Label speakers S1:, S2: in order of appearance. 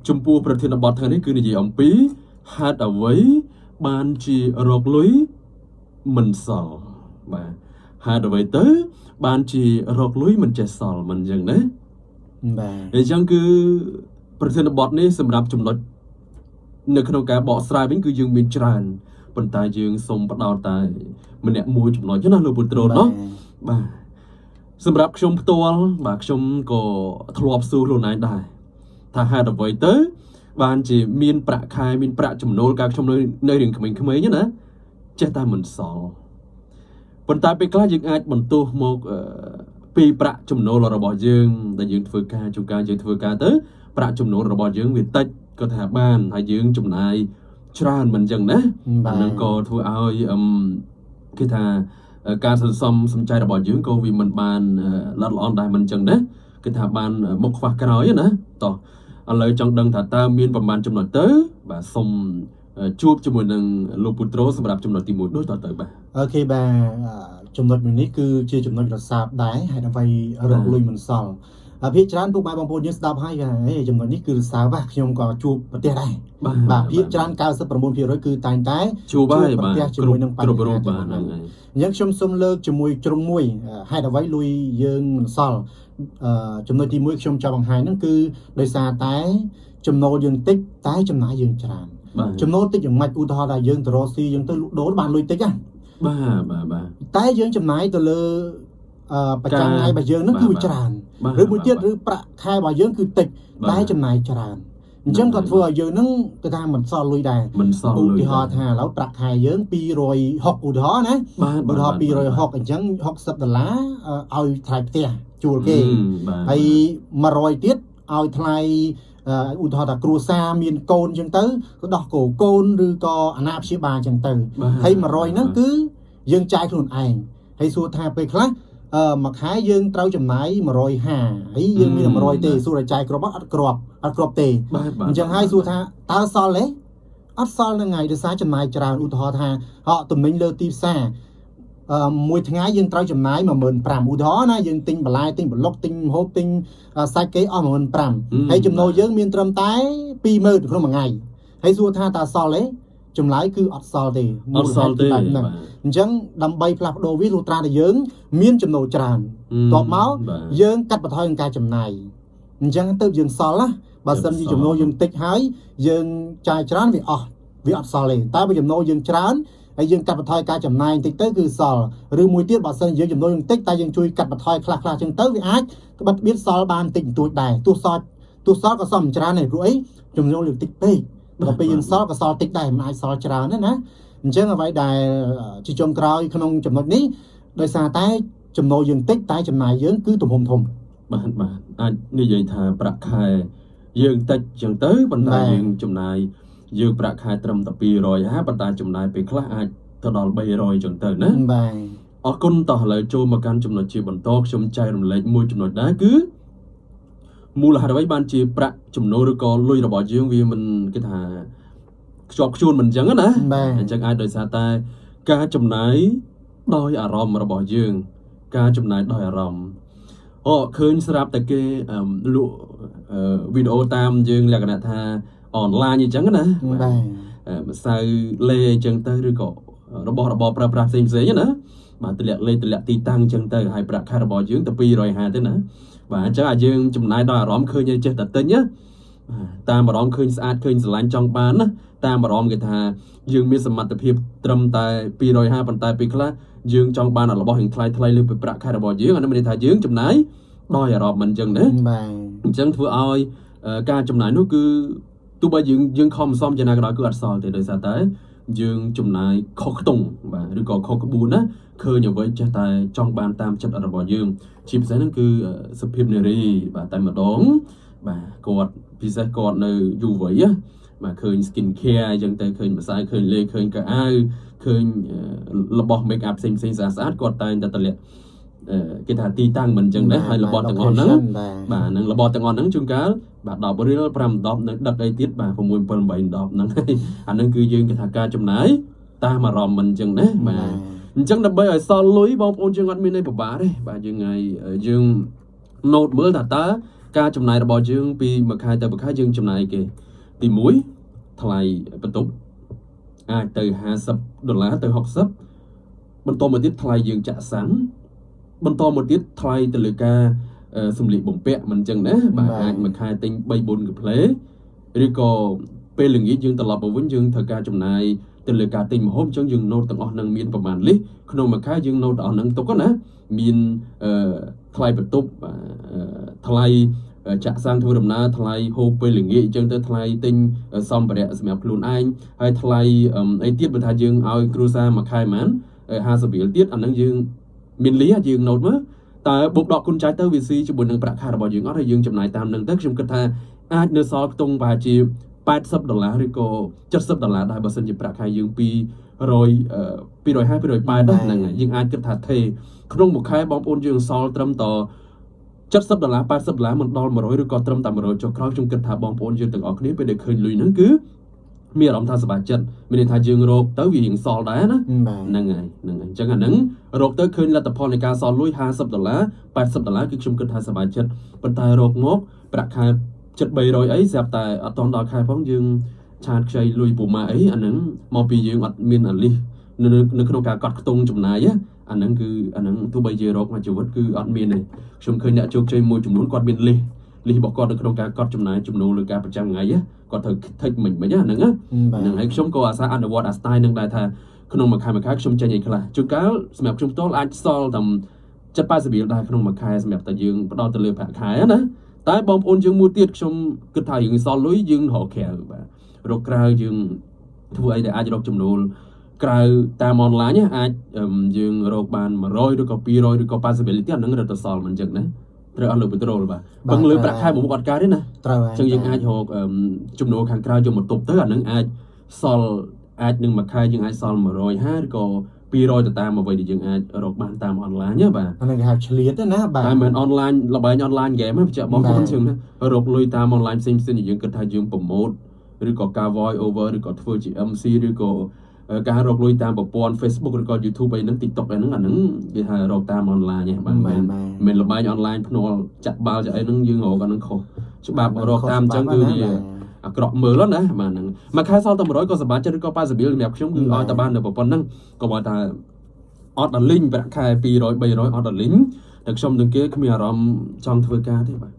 S1: ចំពោះប្រធានបទថ្ងៃនេះគឺនិយាយអំពីហេតុអ្វីបានជារកលុយមិនសល់បាទហេតុអ្វីទៅបានជារកលុយមិនចេះសល់មិនអញ្ចឹងណា
S2: បាទ
S1: អញ្ចឹងគឺប្រធានបទនេះសម្រាប់ចំណុចនៅក្នុងការបកស្រាយវិញគឺយើងមានច្រើនប៉ុន្តែយើងសូមបដោតតែម្នាក់មួយចំណុចណាលោកពុત્રોណោះបាទសម្រាប់ខ្ញុំផ្ទាល់បាទខ្ញុំក៏ធ្លាប់សួរខ្លួនឯងដែរថាហេតុអ្វីទៅបានជាមានប្រាក់ខែមានប្រាក់ចំណូលកាលខ្ញុំនៅរៀងក្មេងៗណាចេះតែមិនសល់ប៉ុន្តែពេលខ្លះយើងអាចបន្ទោសមកពីប្រាក់ចំណូលរបស់យើងដែលយើងធ្វើការជួនកាលយើងធ្វើការទៅប្រាក់ចំណូលរបស់យើងវាតិចក៏ថាបានហើយយើងចំណាយច្រើនមិនអញ្ចឹងណាអានឹងក៏ធ្វើឲ្យគេថាការសន្សំសំចៃរបស់យើងក៏វាមិនបានល្អល្អដែរមិនអញ្ចឹងណាគេថាបានមកខ្វះក្រោយណាតោះឥឡូវចង់ដឹងថាតើមានប្រមាណចំណុចទៅបាទសូមជួបជាមួយនឹងលោកពុત્રોសម្រាប់ចំណុចទី1ដូចតទៅបាទ
S2: អូខេបាទចំណុចមួយនេះគឺជាចំណុចរសើបដែរហើយអ្វីរកលុយមិនសល់ភាគច្រើនពុកម៉ែបងប្អូនយើងស្ដាប់ហើយចំណុចនេះគឺរសើបបាទខ្ញុំក៏ជួបប្រទេសដែរបាទភាគច្រើន99%គឺតែងតែ
S1: ជួបហើយបាទ
S2: ជាមួយនឹងបញ្ហា
S1: បាទហ្នឹងហើយ
S2: អញ្ចឹងខ្ញុំសូមលើកជាមួយជ្រុងមួយហេតុអ្វីលុយយើងមិនសល់ចំណុចទី1ខ្ញុំចង់បង្ហាញហ្នឹងគឺដោយសារតែចំណូលយើងតិចតែចំណាយយើងច្រើនចំណូលតិចយ៉ាងម៉េចឧទាហរណ៍ថាយើងទៅរកស៊ីយើងទៅលក់ដូរបានលុយតិចណា
S1: បាទ
S2: តែយើងចំណាយទៅលើប្រចាំថ្ងៃរបស់យើងហ្នឹងគឺវាច្រើនឬមួយទៀតឬប្រាក់ខែរបស់យើងគឺតិចតែចំណាយច្រើនអញ្ចឹងក៏ធ្វើឲ្យយើងហ្នឹងគេថាមិនសល់លុយដែរឧទាហរណ៍ថាឥឡូវប្រាក់ខែយើង260ឧទាហរណ៍ណាឧទាហរណ៍260អញ្ចឹង$60ឲ្យថ្លៃផ្ទះជួលគេហើយ100ទៀតឲ្យថ្លៃឧទាហរណ៍ថាគ្រួសារមានកូនអញ្ចឹងទៅក៏ដោះគោកូនឬក៏អាណាព្យាបាលអញ្ចឹងទៅហើយ100ហ្នឹងគឺយើងចាយខ្លួនឯងហើយសួរថាពេលខ្លះមួយខែយើងត្រូវចំណាយ150ហើយយើងមាន100ទេសួរតែចាយគ្រាប់អត់គ្រាប់ទេអញ្ចឹងហើយសួរថាតើសល់ទេអត់សល់ហ្នឹងហើយដោយសារចំណាយច្រើនឧទាហរណ៍ថាទំនិញលើទីផ្សារមួយថ្ងៃយើងត្រូវចំណាយ15000ឧទាហរណ៍ណាយើងទិញបន្លែទិញប្លុកទិញម្ហូបទិញសាច់គេអស់15000ហើយចំណូលយើងមានត្រឹមតែ20000ក្នុងមួយថ្ងៃហើយសួរថាតើសល់ទេចម្លើយគឺអត់សល់ទេ
S1: អត់សល់ទេ
S2: អញ្ចឹងដើម្បីផ្លាស់ប្ដូរវាលុះត្រាតែយើងមានចំណូលច្រើនតបមកយើងកាត់បន្ថយការចំណាយអញ្ចឹងទៅយើងសល់ណាបើសិនជាចំណូលយើងតិចហើយយើងចាយច្រើនវាអត់សល់ទេតែបើចំណូលយើងច្រើនហើយយើងកាត់បន្ថយការចំណាយបន្តិចទៅគឺសល់ឬមួយទៀតបើសិនយើងចំណូលយើងតិចតែយើងជួយកាត់បន្ថយខ្លះអញ្ចឹងទៅវាអាចក្បិតបៀតសល់បានតិចបន្តួចដែរទោះសល់ក៏សល់មិនច្រើនទេព្រោះអីចំណូលយើងតិចពេកដល់ពេលយើងសល់ក៏សល់តិចដែរមិនអាចសល់ច្រើនណាអញ្ចឹងអ្វីដែលជាចុងក្រោយក្នុងចំណុចនេះដោយសារតែចំណូលយើងតិចតែចំណាយយើងគឺទំហំធំ
S1: បាទអាចនិយាយថាប្រាក់ខែយើងតិចអញ្ចឹងទៅប៉ុន្តែយើងចំណាយយើងប្រាក់ខែត្រឹមតែ200ហើយប៉ុន្តែចំណាយពេលខ្លះអាចទៅដល់300អញ្ចឹងទៅណា
S2: បាទ
S1: អរគុណតោះឥឡូវចូលមកកាន់ចំណុចជាបន្តខ្ញុំចែករំលែកមួយចំណុចដែរគឺមូលហេតុអ្វីបានជាប្រាក់ចំណូលឬក៏លុយរបស់យើងវាមិនគេថាខ្ជាប់ខ្ជួនមិនអញ្ចឹងណាអញ្ចឹងអាចដោយសារតែការចំណាយដោយអារម្មណ៍របស់យើងការចំណាយដោយអារម្មណ៍ឃើញស្រាប់តែគេលក់វីដេអូតាមយើងលក្ខណៈថាអនឡាញអញ្ចឹងណា
S2: បាទ
S1: ម្សៅលេអញ្ចឹងទៅឬក៏របស់របរប្រើប្រាស់ផ្សេងណាបាទទម្លាក់លេទម្លាក់ទីតាំងអញ្ចឹងទៅហើយប្រាក់ខែរបស់យើងទៅ250ទៅណាបាទអញ្ចឹងអាចយើងចំណាយដោយអារម្មណ៍ឃើញចេះតែទិញណាតាមអារម្មណ៍ឃើញស្អាតឃើញស្រឡាញ់ចង់បានណាតាមអារម្មណ៍គេថាយើងមានសមត្ថភាពត្រឹមតែ250ប៉ុន្តែពេលខ្លះយើងចង់បានរបស់រៀងថ្លៃលើពីប្រាក់ខែរបស់យើងអានេះមានន័យថាយើងចំណាយដោយអារម្មណ៍មិនអញ្ចឹងណា
S2: បាទ
S1: អញ្ចឹងធ្វើឲ្យការចំណាយនោះគឺទោះបីយើងខំសំយ៉ាងណាក៏ដោយគឺអត់សល់ទេដោយសារតែយើងចំណាយខុសខ្ទង់បាទឬក៏ខុសក្បួនណាឃើញអ្វីចេះតែចង់បានតាមចិត្តរបស់យើងជាពិសេសហ្នឹងគឺសុភាពនារីបាទតែម្ដងបាទគាត់ពិសេសគាត់នៅយុវវ័យបាទឃើញ skin care អញ្ចឹងទៅឃើញម្សៅឃើញលេឃើញកៅអៅឃើញរបស់ make up ផ្សេងស្អាតគាត់តែងតែតម្លាក់គេថាទីតាំងមិនអញ្ចឹងដែរហើយរបស់ទាំងអស់ហ្នឹងបាទនឹងរបស់ទាំងអស់ហ្នឹងជួនកាលបាទ10រៀល5 10នឹងដឹកអីទៀតបាទ6 7 8 10ហ្នឹងហើយអាហ្នឹងគឺយើងគេថាការចំណាយតាមអារម្មណ៍មិនអញ្ចឹងណាបាទអញ្ចឹងដើម្បីឲ្យសល់លុយបងប្អូនយើងអត់មានអីពិបាកទេបាទយើងណូតមើលថាតើ ការចំណាយរបស់យើងពីមួយខែទៅមួយខែយើងចំណាយគេទី1ថ្លៃបន្ទប់អាចទៅ$50ទៅ$60បន្តមកទៀតថ្លៃយើងចាក់សាំងបន្តមកទៀតថ្លៃទៅលើការសម្លៀកបំពាក់មិនអញ្ចឹងណាបាទអាចមួយខែទិញ 3-4 កាផ្លេឬក៏ពេលល្ងាចយើងត្រឡប់មកវិញយើងត្រូវការចំណាយទៅលើការទិញម្ហូបអញ្ចឹងយើងណូតទាំងអស់នឹងមានប្រមាណលីសក្នុងមួយខែយើងណូតទាំងអស់នឹងទុកណាមានថ្លៃបន្ទប់ថ្លៃចាក់សាំងធ្វើដំណើរថ្លៃហូបពេលល្ងាចអញ្ចឹងទៅថ្លៃទិញសម្ភារៈសម្រាប់ខ្លួនឯងហើយថ្លៃអីទៀតបើថាយើងឲ្យគ្រួសារមួយខែប៉ុន្មាន50រៀលទៀតអាហ្នឹងយើងមានលីសយើងណូតមើលតើបុកដកគុណចាយទៅវាស៊ីជាមួយនឹងប្រាក់ខែរបស់យើងអត់ហើយយើងចំណាយតាមនឹងទៅខ្ញុំគិតថាអាចនៅសល់ខ្ទង់ប្រហែលជា$80ឬក៏$70ដែរបើសិនជាប្រាក់ខែយើង250 280ហ្នឹងយើងអាចគិតថាទេក្នុងមួយខែបងប្អូនយើងសល់ត្រឹមត$70 $80មិនដល់100ឬក៏ត្រឹមតែ100ចុះក្រោយខ្ញុំគិតថាបងប្អូនយើងទាំងអស់គ្នាពេលដែលឃើញលុយហ្នឹងគឺមានអារម្មណ៍ថាសប្បាយចិត្តមានន័យថាយើងរកទៅវារៀងសល់ដែរណាហ្នឹងហើយអញ្ចឹងអាហ្នឹងរកទៅឃើញលទ្ធផលនៃការសល់លុយ$50 $80គឺខ្ញុំគិតថាសប្បាយចិត្តប៉ុន្តែរកមកប្រាក់ខែ$700អីស្រាប់តែអត់តដល់ខែផងយើងឆាតខ្ចីលុយពូម៉ាអីអាហ្នឹងមកពីយើងអត់មានអាលីសនៅក្នុងការកត់ខ្ទង់ចំណាយអាហ្នឹងគឺអាហ្នឹងទោះបីជារកមកជីវិតគឺអត់មានទេខ្ញុំឃើញអ្នកជោគជ័យមួយចំនួនគាត់មានលីសរបស់គាត់នៅក្នុងការកត់ចំណាយចំណូលលើការប្រចាំថ្ងៃគាត់ត្រូវថិចមិនហ្នឹងហ្នឹងហើយខ្ញុំក៏អាសាអនុវត្តអា style ហ្នឹងដែរថាក្នុងមួយខែខ្ញុំចេញអីខ្លះជួនកាលសម្រាប់ខ្ញុំផ្ទាល់អាចសល់តែ$70-80រៀលដែរក្នុងមួយខែសម្រាប់តែយើងផ្ដោតទៅលើប្រាក់ខែណាតែបងប្អូនយើងមួយទៀតខ្ញុំគិតថាយើងសល់លុយយើងរកក្រៅបាទរកក្រៅយើងធ្វើអីដែលអាចរកចំណូលក្រៅតាមអនឡាញអាចយើងរកបាន100ឬក៏200ឬក៏80រៀលទៀតអាហ្នឹងរត់ទៅសល់មិនអញ្ចឹងណាត្រូវអស់លើពេត្រូលបាទពឹងលើប្រាក់ខែមួយមុខអត់កើតទេណា
S2: ត្រូវហើយ
S1: អញ្ចឹងយើងអាចរកចំណូលខាងក្រៅយកមកទប់ទៅអាហ្នឹងអាចសល់អាចនឹងមួយខែយើងអាចសល់150ឬក៏200ទៅតាមអ្វីដែលយើងអាចរកបានតាមអនឡាញបាទ
S2: អាហ្នឹងគេហៅឆ្លៀតណាបាទ
S1: តែមិនអនឡាញល្បែងអនឡាញហ្គេមបញ្ជាក់បងប្អូនជើងណារកលុយតាមអនឡាញផ្សេងយើងគិតថាយើងប្រម៉ូទឬក៏ការ voice over ឬក៏ធ្វើជា MC ឬក៏ការរកលុយតាមប្រព័ន្ធ Facebook ឬក៏ YouTube អីហ្នឹង TikTok អីហ្នឹងអាហ្នឹងគេថារកតាមអនឡាញបាទមិនល្បែងអនឡាញភ្នាល់ចាក់បាល់ចាក់អីហ្នឹងយើងរកអាហ្នឹងខុសច្បាប់រកតាមអញ្ចឹងគឺវាអាក្រក់មើលណាបាទហ្នឹងមួយខែសល់តែ100ក៏សប្បាយចិត្តឬក៏80រៀលសម្រាប់ខ្ញុំគឺឲ្យតែបាននៅប៉ុណ្្នឹងក៏បើថាអត់ដល់លីងប្រាក់ខែ200 300អត់ដល់លីងតែខ្ញុំនឹងគេគ្មានអារម្មណ៍ចង់ធ្វើការទេបាទ